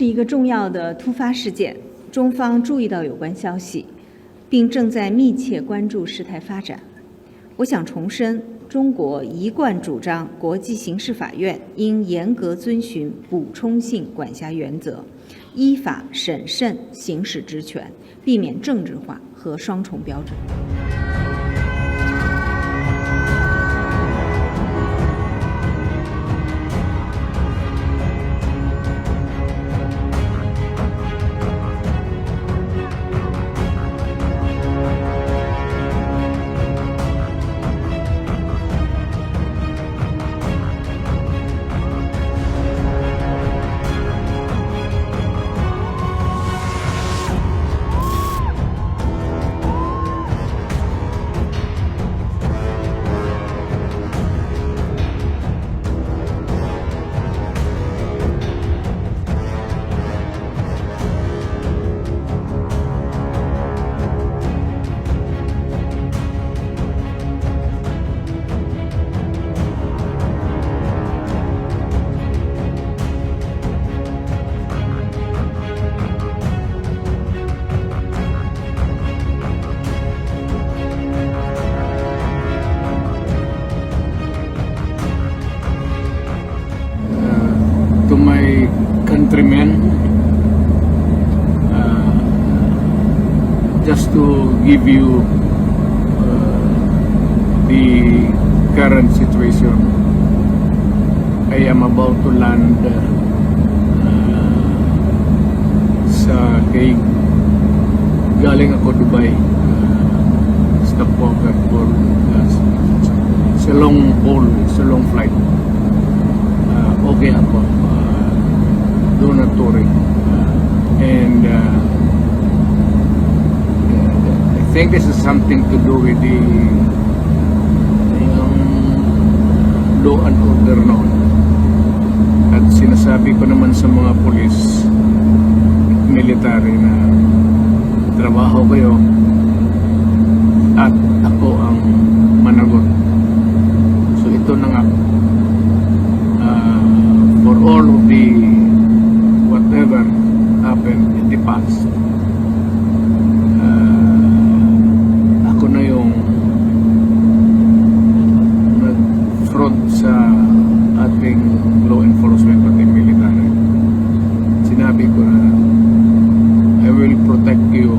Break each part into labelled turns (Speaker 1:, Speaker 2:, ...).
Speaker 1: 是一个重要的突发事件，中方注意到有关消息，并正在密切关注事态发展。我想重申，中国一贯主张国际刑事法院应严格遵循补充性管辖原则，依法审慎行使职权，避免政治化和双重标准。
Speaker 2: To my countrymen, just to give you the current situation. I am about to land sa Hague. Galing ako Dubai, stopover for it's a long haul, it's a long flight. Okay ako, do not worry. And I think this is something to do with the law and order noon. At sinasabi ko naman sa mga pulis at military na trabaho kayo at ako ang managot. So ito na nga, for all of the whatever happened in the past, ako na yung nag-front sa ating law enforcement at military. Sinabi ko na I will protect you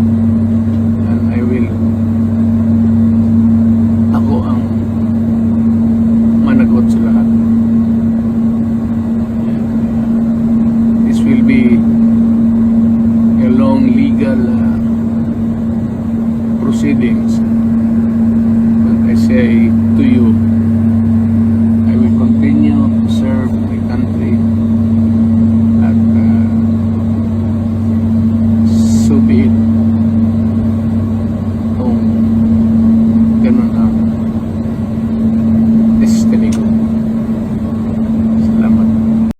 Speaker 2: and ako ang managot sa lahat. This will be a long legal proceedings, but I say to you,